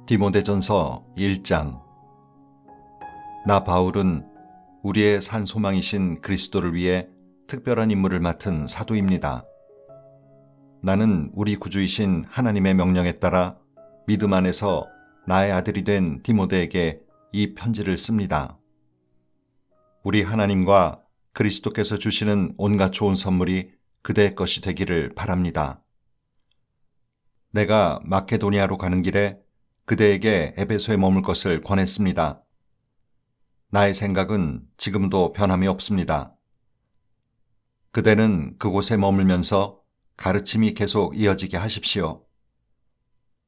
디모데전서 1장. 나 바울은 우리의 산 소망이신 그리스도를 위해 특별한 임무를 맡은 사도입니다. 나는 우리 구주이신 하나님의 명령에 따라 믿음 안에서 나의 아들이 된 디모데에게 이 편지를 씁니다. 우리 하나님과 그리스도께서 주시는 온갖 좋은 선물이 그대의 것이 되기를 바랍니다. 내가 마케도니아로 가는 길에 그대에게 에베소에 머물 것을 권했습니다. 나의 생각은 지금도 변함이 없습니다. 그대는 그곳에 머물면서 가르침이 계속 이어지게 하십시오.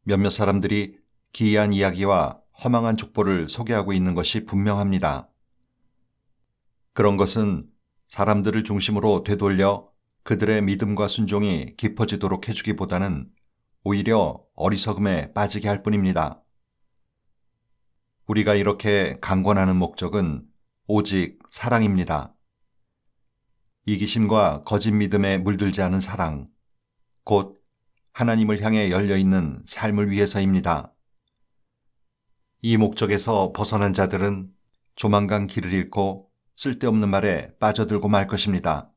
몇몇 사람들이 기이한 이야기와 허망한 족보를 소개하고 있는 것이 분명합니다. 그런 것은 사람들을 중심으로 되돌려 그들의 믿음과 순종이 깊어지도록 해주기보다는 오히려 어리석음에 빠지게 할 뿐입니다. 우리가 이렇게 강권하는 목적은 오직 사랑입니다. 이기심과 거짓 믿음에 물들지 않은 사랑, 곧 하나님을 향해 열려있는 삶을 위해서입니다. 이 목적에서 벗어난 자들은 조만간 길을 잃고 쓸데없는 말에 빠져들고 말 것입니다.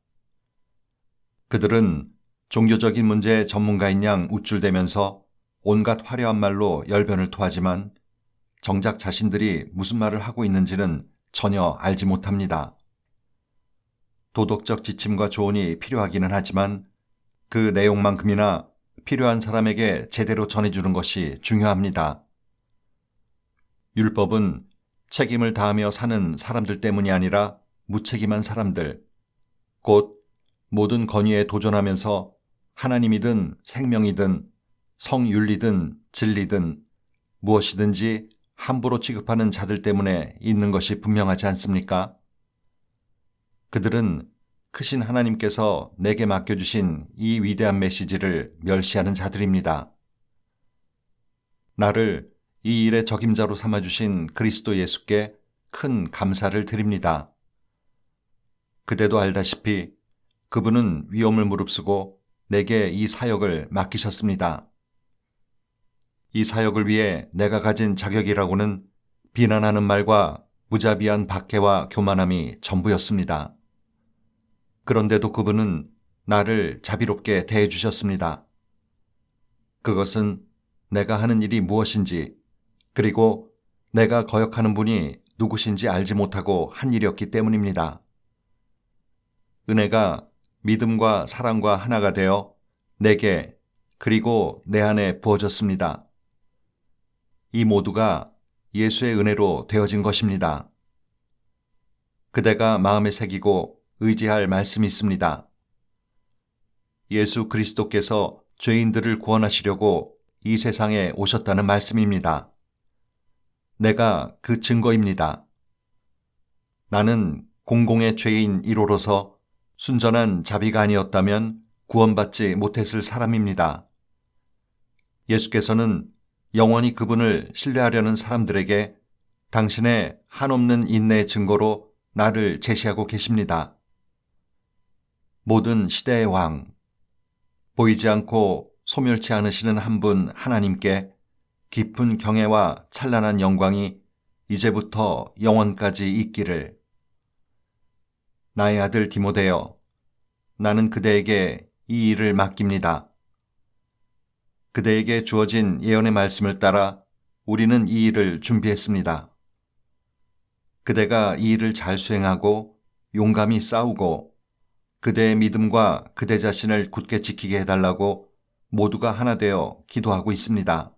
그들은 종교적인 문제의 전문가인 양 우쭐대면서 온갖 화려한 말로 열변을 토하지만 정작 자신들이 무슨 말을 하고 있는지는 전혀 알지 못합니다. 도덕적 지침과 조언이 필요하기는 하지만 그 내용만큼이나 필요한 사람에게 제대로 전해주는 것이 중요합니다. 율법은 책임을 다하며 사는 사람들 때문이 아니라 무책임한 사람들, 곧 모든 권위에 도전하면서 하나님이든 생명이든 성윤리든 진리든 무엇이든지 함부로 취급하는 자들 때문에 있는 것이 분명하지 않습니까? 그들은 크신 하나님께서 내게 맡겨주신 이 위대한 메시지를 멸시하는 자들입니다. 나를 이 일의 적임자로 삼아주신 그리스도 예수께 큰 감사를 드립니다. 그대도 알다시피 그분은 위험을 무릅쓰고 내게 이 사역을 맡기셨습니다. 이 사역을 위해 내가 가진 자격이라고는 비난하는 말과 무자비한 박해와 교만함이 전부였습니다. 그런데도 그분은 나를 자비롭게 대해주셨습니다. 그것은 내가 하는 일이 무엇인지, 그리고 내가 거역하는 분이 누구신지 알지 못하고 한 일이었기 때문입니다. 은혜가 믿음과 사랑과 하나가 되어 내게 그리고 내 안에 부어졌습니다. 이 모두가 예수의 은혜로 되어진 것입니다. 그대가 마음에 새기고 의지할 말씀이 있습니다. 예수 그리스도께서 죄인들을 구원하시려고 이 세상에 오셨다는 말씀입니다. 내가 그 증거입니다. 나는 공공의 죄인 1호로서 순전한 자비가 아니었다면 구원받지 못했을 사람입니다. 예수께서는 영원히 그분을 신뢰하려는 사람들에게 당신의 한없는 인내의 증거로 나를 제시하고 계십니다. 모든 시대의 왕, 보이지 않고 소멸치 않으시는 한 분 하나님께 깊은 경애와 찬란한 영광이 이제부터 영원까지 있기를. 나의 아들 디모데여, 나는 그대에게 이 일을 맡깁니다. 그대에게 주어진 예언의 말씀을 따라 우리는 이 일을 준비했습니다. 그대가 이 일을 잘 수행하고 용감히 싸우고 그대의 믿음과 그대 자신을 굳게 지키게 해달라고 모두가 하나 되어 기도하고 있습니다.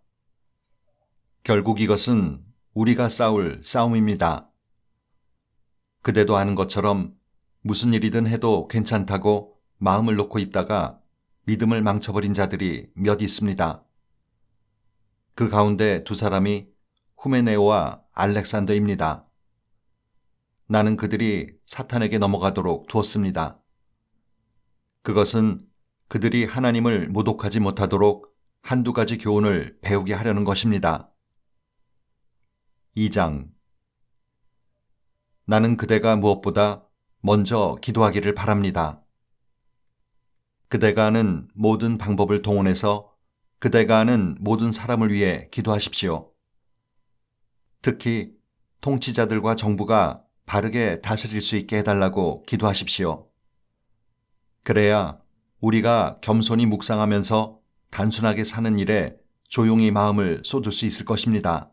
결국 이것은 우리가 싸울 싸움입니다. 그대도 아는 것처럼 무슨 일이든 해도 괜찮다고 마음을 놓고 있다가 믿음을 망쳐버린 자들이 몇 있습니다. 그 가운데 두 사람이 후메네오와 알렉산더입니다. 나는 그들이 사탄에게 넘어가도록 두었습니다. 그것은 그들이 하나님을 모독하지 못하도록 한두 가지 교훈을 배우게 하려는 것입니다. 2장. 나는 그대가 무엇보다 먼저 기도하기를 바랍니다. 그대가 아는 모든 방법을 동원해서 그대가 아는 모든 사람을 위해 기도하십시오. 특히 통치자들과 정부가 바르게 다스릴 수 있게 해달라고 기도하십시오. 그래야 우리가 겸손히 묵상하면서 단순하게 사는 일에 조용히 마음을 쏟을 수 있을 것입니다.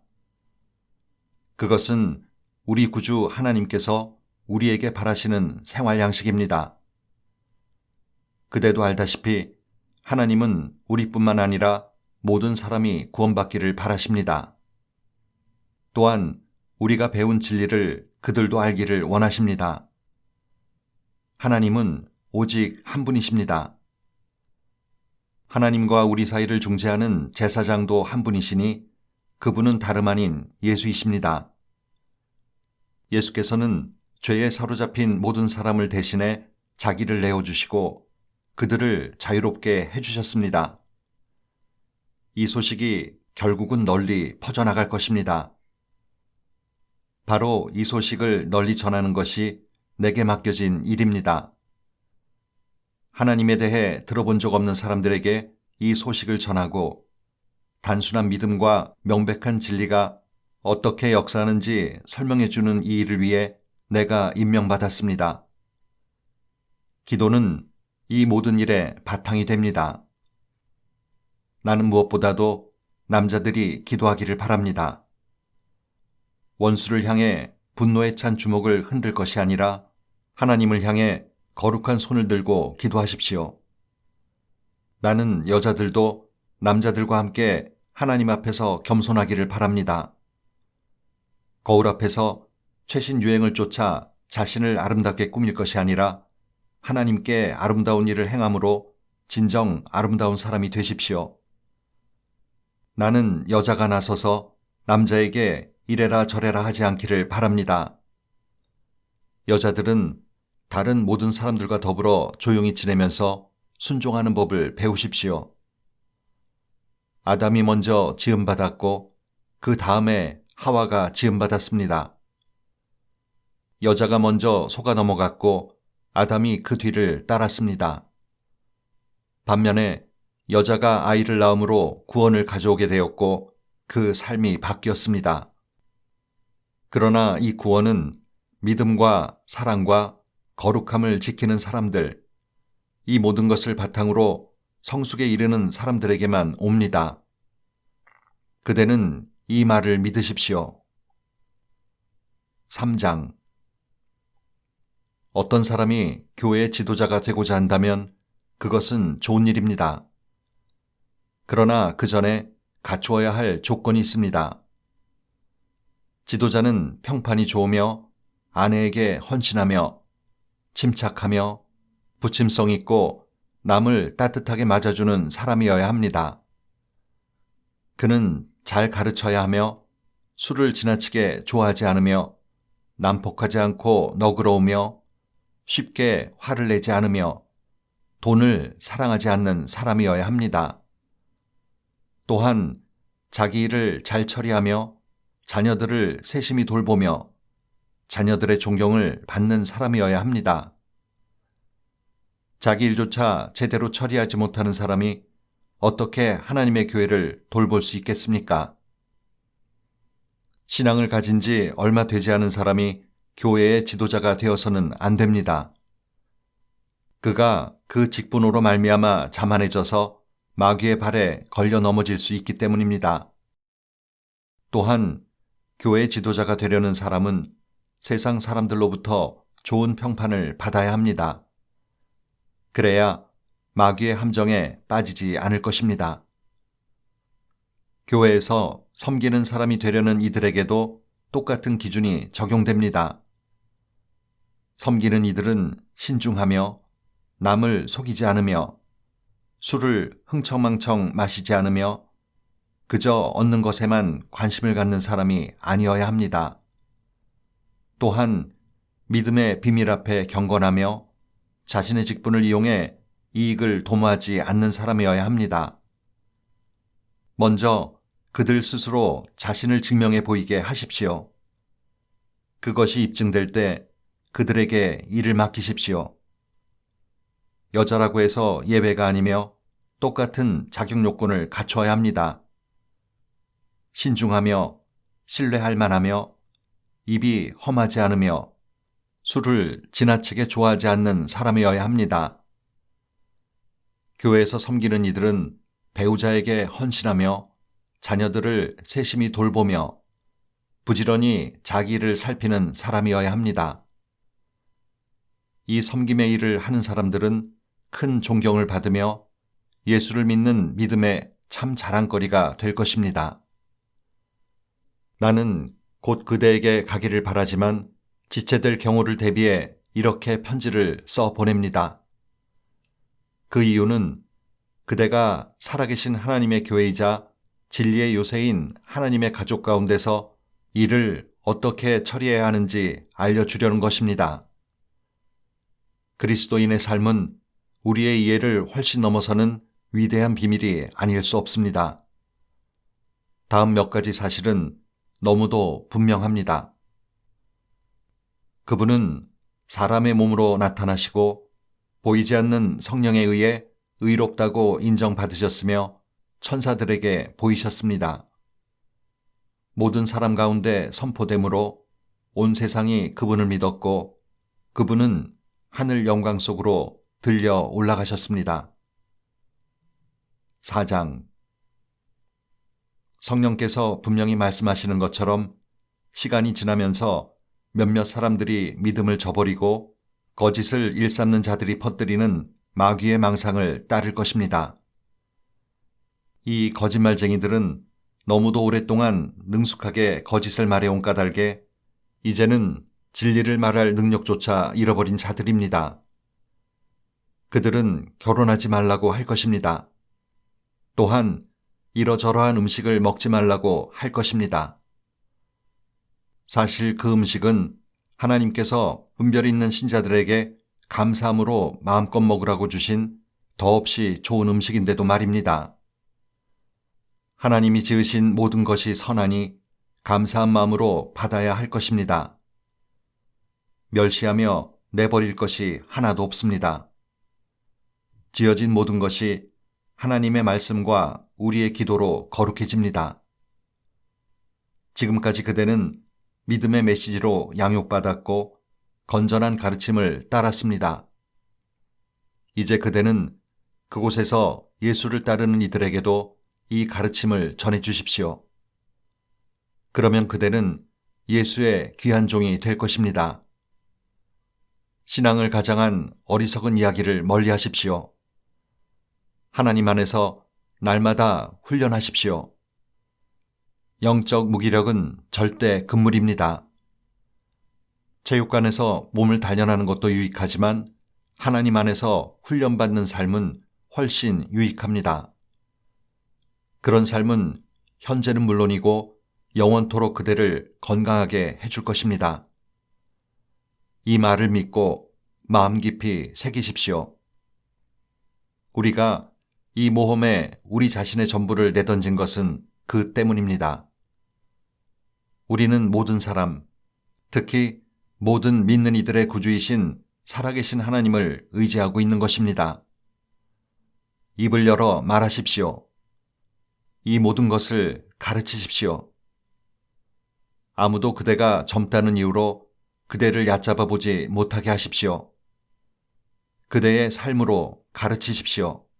그것은 우리 구주 하나님께서 우리에게 바라시는 생활 양식입니다. 그대도 알다시피 하나님은 우리뿐만 아니라 모든 사람이 구원받기를 바라십니다. 또한 우리가 배운 진리를 그들도 알기를 원하십니다. 하나님은 오직 한 분이십니다. 하나님과 우리 사이를 중재하는 제사장도 한 분이시니 그분은 다름 아닌 예수이십니다. 예수께서는 죄에 사로잡힌 모든 사람을 대신해 자기를 내어주시고 그들을 자유롭게 해주셨습니다. 이 소식이 결국은 널리 퍼져나갈 것입니다. 바로 이 소식을 널리 전하는 것이 내게 맡겨진 일입니다. 하나님에 대해 들어본 적 없는 사람들에게 이 소식을 전하고 단순한 믿음과 명백한 진리가 어떻게 역사하는지 설명해주는 이 일을 위해 내가 임명받았습니다. 기도는 이 모든 일의 바탕이 됩니다. 나는 무엇보다도 남자들이 기도하기를 바랍니다. 원수를 향해 분노에 찬 주먹을 흔들 것이 아니라 하나님을 향해 거룩한 손을 들고 기도하십시오. 나는 여자들도 남자들과 함께 하나님 앞에서 겸손하기를 바랍니다. 거울 앞에서 최신 유행을 쫓아 자신을 아름답게 꾸밀 것이 아니라 하나님께 아름다운 일을 행함으로 진정 아름다운 사람이 되십시오. 나는 여자가 나서서 남자에게 이래라 저래라 하지 않기를 바랍니다. 여자들은 다른 모든 사람들과 더불어 조용히 지내면서 순종하는 법을 배우십시오. 아담이 먼저 지음받았고 그 다음에 하와가 지음받았습니다. 여자가 먼저 속아 넘어갔고 아담이 그 뒤를 따랐습니다. 반면에 여자가 아이를 낳음으로 구원을 가져오게 되었고 그 삶이 바뀌었습니다. 그러나 이 구원은 믿음과 사랑과 거룩함을 지키는 사람들, 이 모든 것을 바탕으로 성숙에 이르는 사람들에게만 옵니다. 그대는 이 말을 믿으십시오. 3장. 어떤 사람이 교회의 지도자가 되고자 한다면 그것은 좋은 일입니다. 그러나 그 전에 갖추어야 할 조건이 있습니다. 지도자는 평판이 좋으며 아내에게 헌신하며 침착하며 부침성 있고 남을 따뜻하게 맞아주는 사람이어야 합니다. 그는 잘 가르쳐야 하며 술을 지나치게 좋아하지 않으며 난폭하지 않고 너그러우며 쉽게 화를 내지 않으며 돈을 사랑하지 않는 사람이어야 합니다. 또한 자기 일을 잘 처리하며 자녀들을 세심히 돌보며 자녀들의 존경을 받는 사람이어야 합니다. 자기 일조차 제대로 처리하지 못하는 사람이 어떻게 하나님의 교회를 돌볼 수 있겠습니까? 신앙을 가진 지 얼마 되지 않은 사람이 교회의 지도자가 되어서는 안 됩니다. 그가 그 직분으로 말미암아 자만해져서 마귀의 발에 걸려 넘어질 수 있기 때문입니다. 또한 교회 지도자가 되려는 사람은 세상 사람들로부터 좋은 평판을 받아야 합니다. 그래야 마귀의 함정에 빠지지 않을 것입니다. 교회에서 섬기는 사람이 되려는 이들에게도 똑같은 기준이 적용됩니다. 섬기는 이들은 신중하며 남을 속이지 않으며 술을 흥청망청 마시지 않으며 그저 얻는 것에만 관심을 갖는 사람이 아니어야 합니다. 또한 믿음의 비밀 앞에 경건하며 자신의 직분을 이용해 이익을 도모하지 않는 사람이어야 합니다. 먼저 그들 스스로 자신을 증명해 보이게 하십시오. 그것이 입증될 때 그들에게 일을 맡기십시오. 여자라고 해서 예외가 아니며 똑같은 자격 요건을 갖춰야 합니다. 신중하며 신뢰할 만하며 입이 험하지 않으며 술을 지나치게 좋아하지 않는 사람이어야 합니다. 교회에서 섬기는 이들은 배우자에게 헌신하며 자녀들을 세심히 돌보며 부지런히 자기 일을 살피는 사람이어야 합니다. 이 섬김의 일을 하는 사람들은 큰 존경을 받으며 예수를 믿는 믿음의 참 자랑거리가 될 것입니다. 나는 곧 그대에게 가기를 바라지만 지체될 경우를 대비해 이렇게 편지를 써 보냅니다. 그 이유는 그대가 살아계신 하나님의 교회이자 진리의 요새인 하나님의 가족 가운데서 일을 어떻게 처리해야 하는지 알려주려는 것입니다. 그리스도인의 삶은 우리의 이해를 훨씬 넘어서는 위대한 비밀이 아닐 수 없습니다. 다음 몇 가지 사실은 너무도 분명합니다. 그분은 사람의 몸으로 나타나시고 보이지 않는 성령에 의해 의롭다고 인정받으셨으며 천사들에게 보이셨습니다. 모든 사람 가운데 선포됨으로 온 세상이 그분을 믿었고 그분은 하늘 영광 속으로 들려 올라가셨습니다. 4장 성령께서 분명히 말씀하시는 것처럼 시간이 지나면서 몇몇 사람들이 믿음을 저버리고 거짓을 일삼는 자들이 퍼뜨리는 마귀의 망상을 따를 것입니다. 이 거짓말쟁이들은 너무도 오랫동안 능숙하게 거짓을 말해온 까닭에 이제는 진리를 말할 능력조차 잃어버린 자들입니다. 그들은 결혼하지 말라고 할 것입니다. 또한 이러저러한 음식을 먹지 말라고 할 것입니다. 사실 그 음식은 하나님께서 분별 있는 신자들에게 감사함으로 마음껏 먹으라고 주신 더없이 좋은 음식인데도 말입니다. 하나님이 지으신 모든 것이 선하니 감사한 마음으로 받아야 할 것입니다. 멸시하며 내버릴 것이 하나도 없습니다. 지어진 모든 것이 하나님의 말씀과 우리의 기도로 거룩해집니다. 지금까지 그대는 믿음의 메시지로 양육받았고 건전한 가르침을 따랐습니다. 이제 그대는 그곳에서 예수를 따르는 이들에게도 이 가르침을 전해 주십시오. 그러면 그대는 예수의 귀한 종이 될 것입니다. 신앙을 가장한 어리석은 이야기를 멀리 하십시오. 하나님 안에서 날마다 훈련하십시오. 영적 무기력은 절대 금물입니다. 체육관에서 몸을 단련하는 것도 유익하지만 하나님 안에서 훈련받는 삶은 훨씬 유익합니다. 그런 삶은 현재는 물론이고 영원토록 그대를 건강하게 해줄 것입니다. 이 말을 믿고 마음 깊이 새기십시오. 우리가 이 모험에 우리 자신의 전부를 내던진 것은 그 때문입니다. 우리는 모든 사람, 특히 모든 믿는 이들의 구주이신 살아계신 하나님을 의지하고 있는 것입니다. 입을 열어 말하십시오. 이 모든 것을 가르치십시오. 아무도 그대가 젊다는 이유로 그대를 얕잡아 보지 못하게 하십시오. 그대의 삶으로 가르치십시오.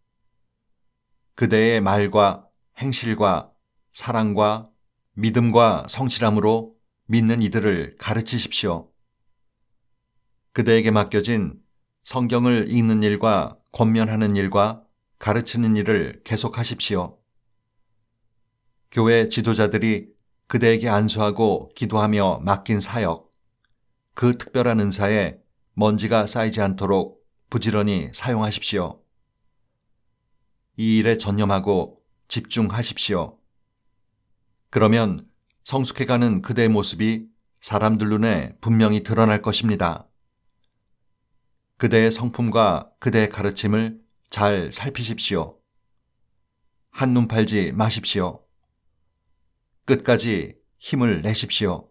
그대의 말과 행실과 사랑과 믿음과 성실함으로 믿는 이들을 가르치십시오. 그대에게 맡겨진 성경을 읽는 일과 권면하는 일과 가르치는 일을 계속하십시오. 교회 지도자들이 그대에게 안수하고 기도하며 맡긴 사역, 그 특별한 은사에 먼지가 쌓이지 않도록 부지런히 사용하십시오. 이 일에 전념하고 집중하십시오. 그러면 성숙해가는 그대의 모습이 사람들 눈에 분명히 드러날 것입니다. 그대의 성품과 그대의 가르침을 잘 살피십시오. 한눈 팔지 마십시오. 끝까지 힘을 내십시오.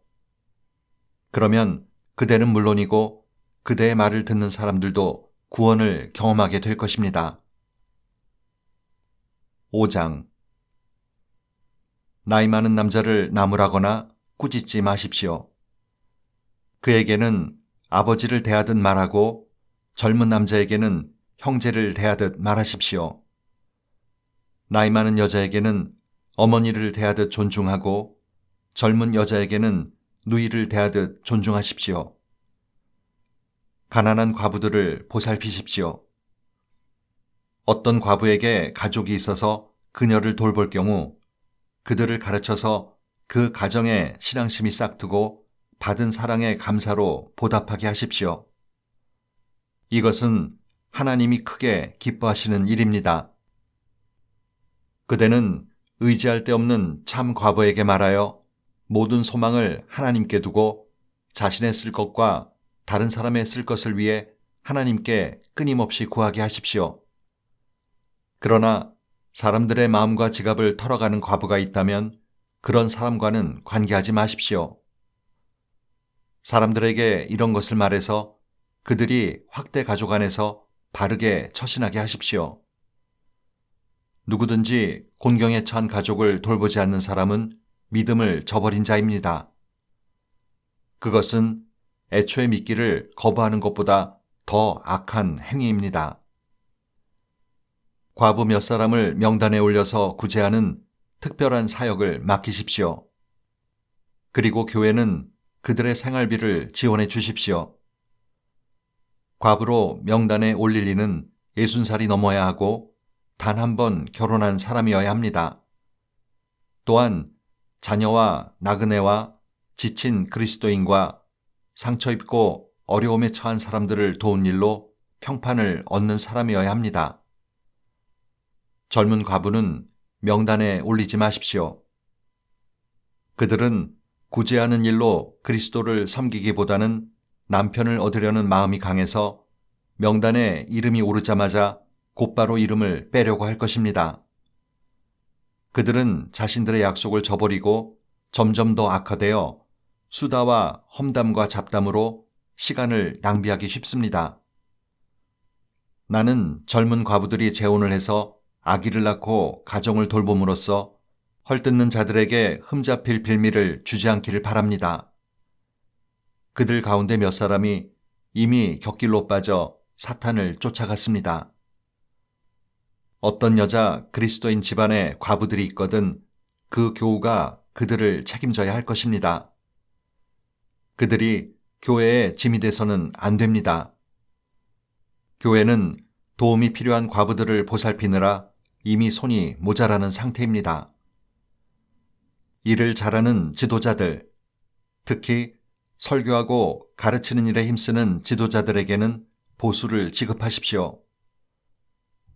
그러면 그대는 물론이고 그대의 말을 듣는 사람들도 구원을 경험하게 될 것입니다. 5장 나이 많은 남자를 나무라거나 꾸짖지 마십시오. 그에게는 아버지를 대하듯 말하고 젊은 남자에게는 형제를 대하듯 말하십시오. 나이 많은 여자에게는 어머니를 대하듯 존중하고 젊은 여자에게는 누이를 대하듯 존중하십시오. 가난한 과부들을 보살피십시오. 어떤 과부에게 가족이 있어서 그녀를 돌볼 경우 그들을 가르쳐서 그 가정에 신앙심이 싹트고 받은 사랑의 감사로 보답하게 하십시오. 이것은 하나님이 크게 기뻐하시는 일입니다. 그대는 의지할 데 없는 참 과부에게 말하여 모든 소망을 하나님께 두고 자신의 쓸 것과 다른 사람의 쓸 것을 위해 하나님께 끊임없이 구하게 하십시오. 그러나 사람들의 마음과 지갑을 털어가는 과부가 있다면 그런 사람과는 관계하지 마십시오. 사람들에게 이런 것을 말해서 그들이 확대 가족 안에서 바르게 처신하게 하십시오. 누구든지 곤경에 처한 가족을 돌보지 않는 사람은 믿음을 저버린 자입니다. 그것은 애초에 믿기를 거부하는 것보다 더 악한 행위입니다. 과부 몇 사람을 명단에 올려서 구제하는 특별한 사역을 맡기십시오. 그리고 교회는 그들의 생활비를 지원해 주십시오. 과부로 명단에 올릴 이는 60살이 넘어야 하고 단 한 번 결혼한 사람이어야 합니다. 또한 자녀와 나그네와 지친 그리스도인과 상처 입고 어려움에 처한 사람들을 도운 일로 평판을 얻는 사람이어야 합니다. 젊은 과부는 명단에 올리지 마십시오. 그들은 구제하는 일로 그리스도를 섬기기보다는 남편을 얻으려는 마음이 강해서 명단에 이름이 오르자마자 곧바로 이름을 빼려고 할 것입니다. 그들은 자신들의 약속을 저버리고 점점 더 악화되어 수다와 험담과 잡담으로 시간을 낭비하기 쉽습니다. 나는 젊은 과부들이 재혼을 해서 아기를 낳고 가정을 돌봄으로써 헐뜯는 자들에게 흠잡힐 빌미를 주지 않기를 바랍니다. 그들 가운데 몇 사람이 이미 곁길로 빠져 사탄을 쫓아갔습니다. 어떤 여자 그리스도인 집안에 과부들이 있거든 그 교우가 그들을 책임져야 할 것입니다. 그들이 교회의 짐이 돼서는 안 됩니다. 교회는 도움이 필요한 과부들을 보살피느라 이미 손이 모자라는 상태입니다. 일을 잘하는 지도자들, 특히 설교하고 가르치는 일에 힘쓰는 지도자들에게는 보수를 지급하십시오.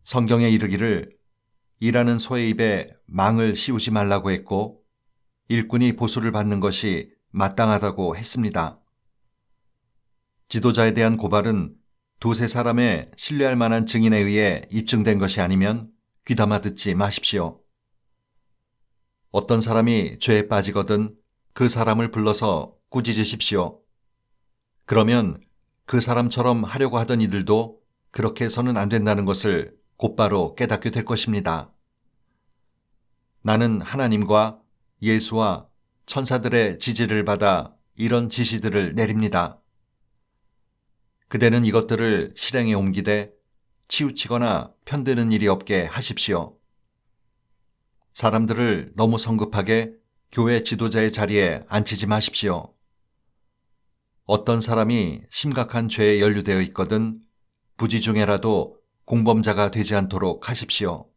성경에 이르기를 일하는 소의 입에 망을 씌우지 말라고 했고 일꾼이 보수를 받는 것이 마땅하다고 했습니다. 지도자에 대한 고발은 두세 사람의 신뢰할 만한 증인에 의해 입증된 것이 아니면 귀담아 듣지 마십시오. 어떤 사람이 죄에 빠지거든 그 사람을 불러서 꾸짖으십시오. 그러면 그 사람처럼 하려고 하던 이들도 그렇게 해서는 안 된다는 것을 곧바로 깨닫게 될 것입니다. 나는 하나님과 예수와 천사들의 지지를 받아 이런 지시들을 내립니다. 그대는 이것들을 실행에 옮기되 치우치거나 편드는 일이 없게 하십시오. 사람들을 너무 성급하게 교회 지도자의 자리에 앉히지 마십시오. 어떤 사람이 심각한 죄에 연루되어 있거든 부지 중에라도 공범자가 되지 않도록 하십시오.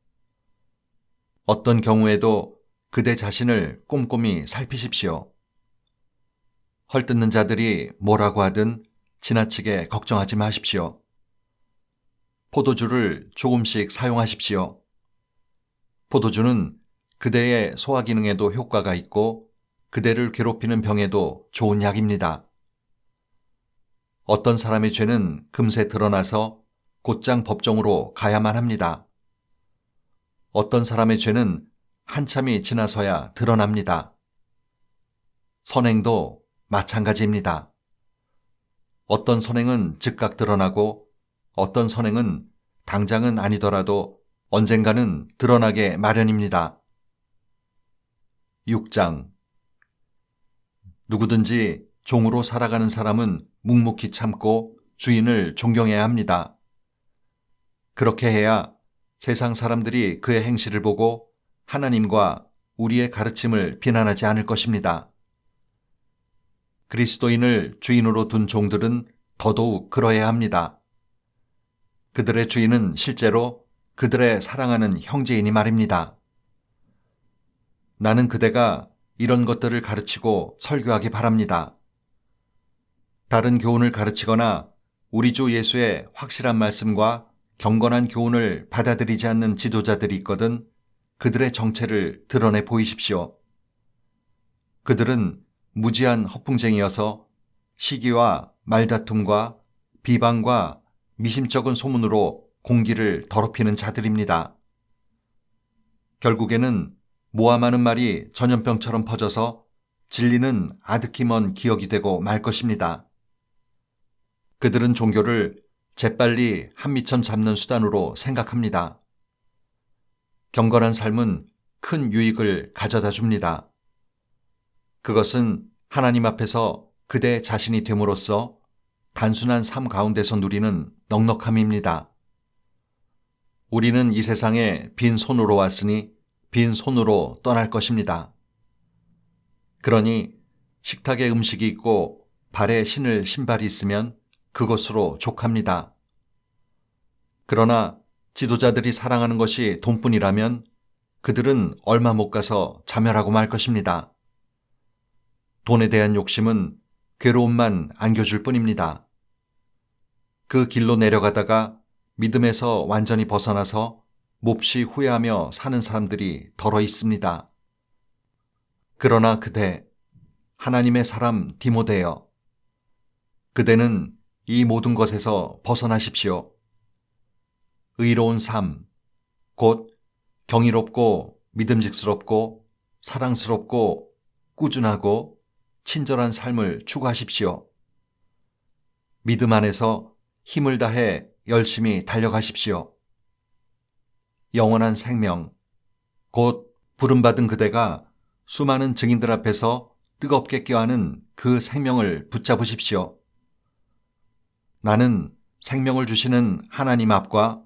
어떤 경우에도 그대 자신을 꼼꼼히 살피십시오. 헐뜯는 자들이 뭐라고 하든 지나치게 걱정하지 마십시오. 포도주를 조금씩 사용하십시오. 포도주는 그대의 소화 기능에도 효과가 있고 그대를 괴롭히는 병에도 좋은 약입니다. 어떤 사람의 죄는 금세 드러나서 곧장 법정으로 가야만 합니다. 어떤 사람의 죄는 한참이 지나서야 드러납니다. 선행도 마찬가지입니다. 어떤 선행은 즉각 드러나고 어떤 선행은 당장은 아니더라도 언젠가는 드러나게 마련입니다. 6장 누구든지 종으로 살아가는 사람은 묵묵히 참고 주인을 존경해야 합니다. 그렇게 해야 세상 사람들이 그의 행실을 보고 하나님과 우리의 가르침을 비난하지 않을 것입니다. 그리스도인을 주인으로 둔 종들은 더더욱 그러해야 합니다. 그들의 주인은 실제로 그들의 사랑하는 형제이니 말입니다. 나는 그대가 이런 것들을 가르치고 설교하기 바랍니다. 다른 교훈을 가르치거나 우리 주 예수의 확실한 말씀과 경건한 교훈을 받아들이지 않는 지도자들이 있거든 그들의 정체를 드러내 보이십시오. 그들은 무지한 허풍쟁이여서 시기와 말다툼과 비방과 미심쩍은 소문으로 공기를 더럽히는 자들입니다. 결국에는 모함하는 말이 전염병처럼 퍼져서 진리는 아득히 먼 기억이 되고 말 것입니다. 그들은 종교를 재빨리 한미천 잡는 수단으로 생각합니다. 경건한 삶은 큰 유익을 가져다 줍니다. 그것은 하나님 앞에서 그대 자신이 됨으로써 단순한 삶 가운데서 누리는 넉넉함입니다. 우리는 이 세상에 빈 손으로 왔으니 빈 손으로 떠날 것입니다. 그러니 식탁에 음식이 있고 발에 신을 신발이 있으면 그것으로 족합니다. 그러나 지도자들이 사랑하는 것이 돈뿐이라면 그들은 얼마 못 가서 자멸하고 말 것입니다. 돈에 대한 욕심은 괴로움만 안겨줄 뿐입니다. 그 길로 내려가다가 믿음에서 완전히 벗어나서 몹시 후회하며 사는 사람들이 더러 있습니다. 그러나 그대, 하나님의 사람 디모데여, 그대는 이 모든 것에서 벗어나십시오. 의로운 삶, 곧 경이롭고 믿음직스럽고 사랑스럽고 꾸준하고 친절한 삶을 추구하십시오. 믿음 안에서 힘을 다해 열심히 달려가십시오. 영원한 생명, 곧 부름받은 그대가 수많은 증인들 앞에서 뜨겁게 껴안은 그 생명을 붙잡으십시오. 나는 생명을 주시는 하나님 앞과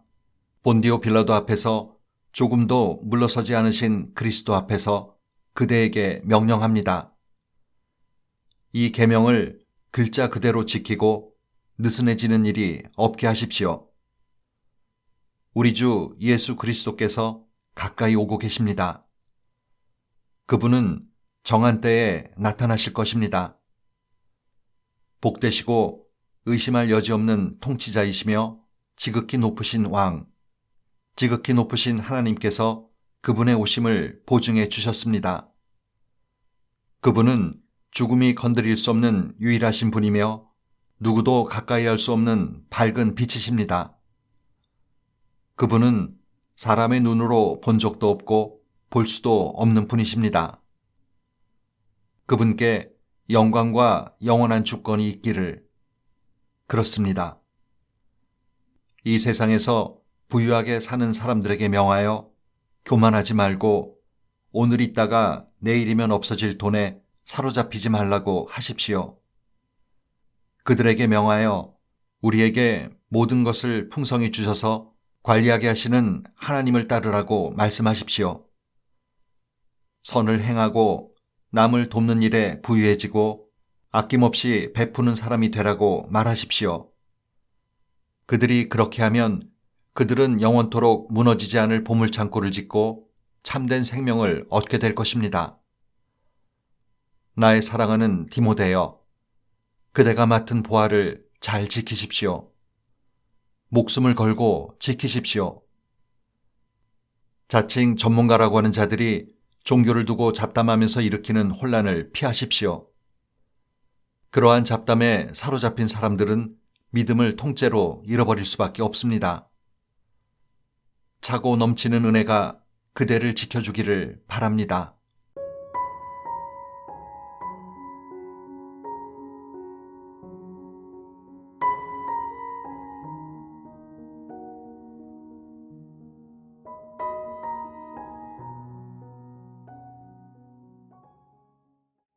본디오 빌라도 앞에서 조금도 물러서지 않으신 그리스도 앞에서 그대에게 명령합니다. 이 계명을 글자 그대로 지키고 느슨해지는 일이 없게 하십시오. 우리 주 예수 그리스도께서 가까이 오고 계십니다. 그분은 정한 때에 나타나실 것입니다. 복되시고 의심할 여지 없는 통치자이시며 지극히 높으신 왕, 지극히 높으신 하나님께서 그분의 오심을 보증해 주셨습니다. 그분은 죽음이 건드릴 수 없는 유일하신 분이며 누구도 가까이 할 수 없는 밝은 빛이십니다. 그분은 사람의 눈으로 본 적도 없고 볼 수도 없는 분이십니다. 그분께 영광과 영원한 주권이 있기를. 그렇습니다. 이 세상에서 부유하게 사는 사람들에게 명하여 교만하지 말고 오늘 있다가 내일이면 없어질 돈에 사로잡히지 말라고 하십시오. 그들에게 명하여 우리에게 모든 것을 풍성히 주셔서 관리하게 하시는 하나님을 따르라고 말씀하십시오. 선을 행하고 남을 돕는 일에 부유해지고 아낌없이 베푸는 사람이 되라고 말하십시오. 그들이 그렇게 하면 그들은 영원토록 무너지지 않을 보물창고를 짓고 참된 생명을 얻게 될 것입니다. 나의 사랑하는 디모데여, 그대가 맡은 보화를 잘 지키십시오. 목숨을 걸고 지키십시오. 자칭 전문가라고 하는 자들이 종교를 두고 잡담하면서 일으키는 혼란을 피하십시오. 그러한 잡담에 사로잡힌 사람들은 믿음을 통째로 잃어버릴 수밖에 없습니다. 차고 넘치는 은혜가 그대를 지켜주기를 바랍니다.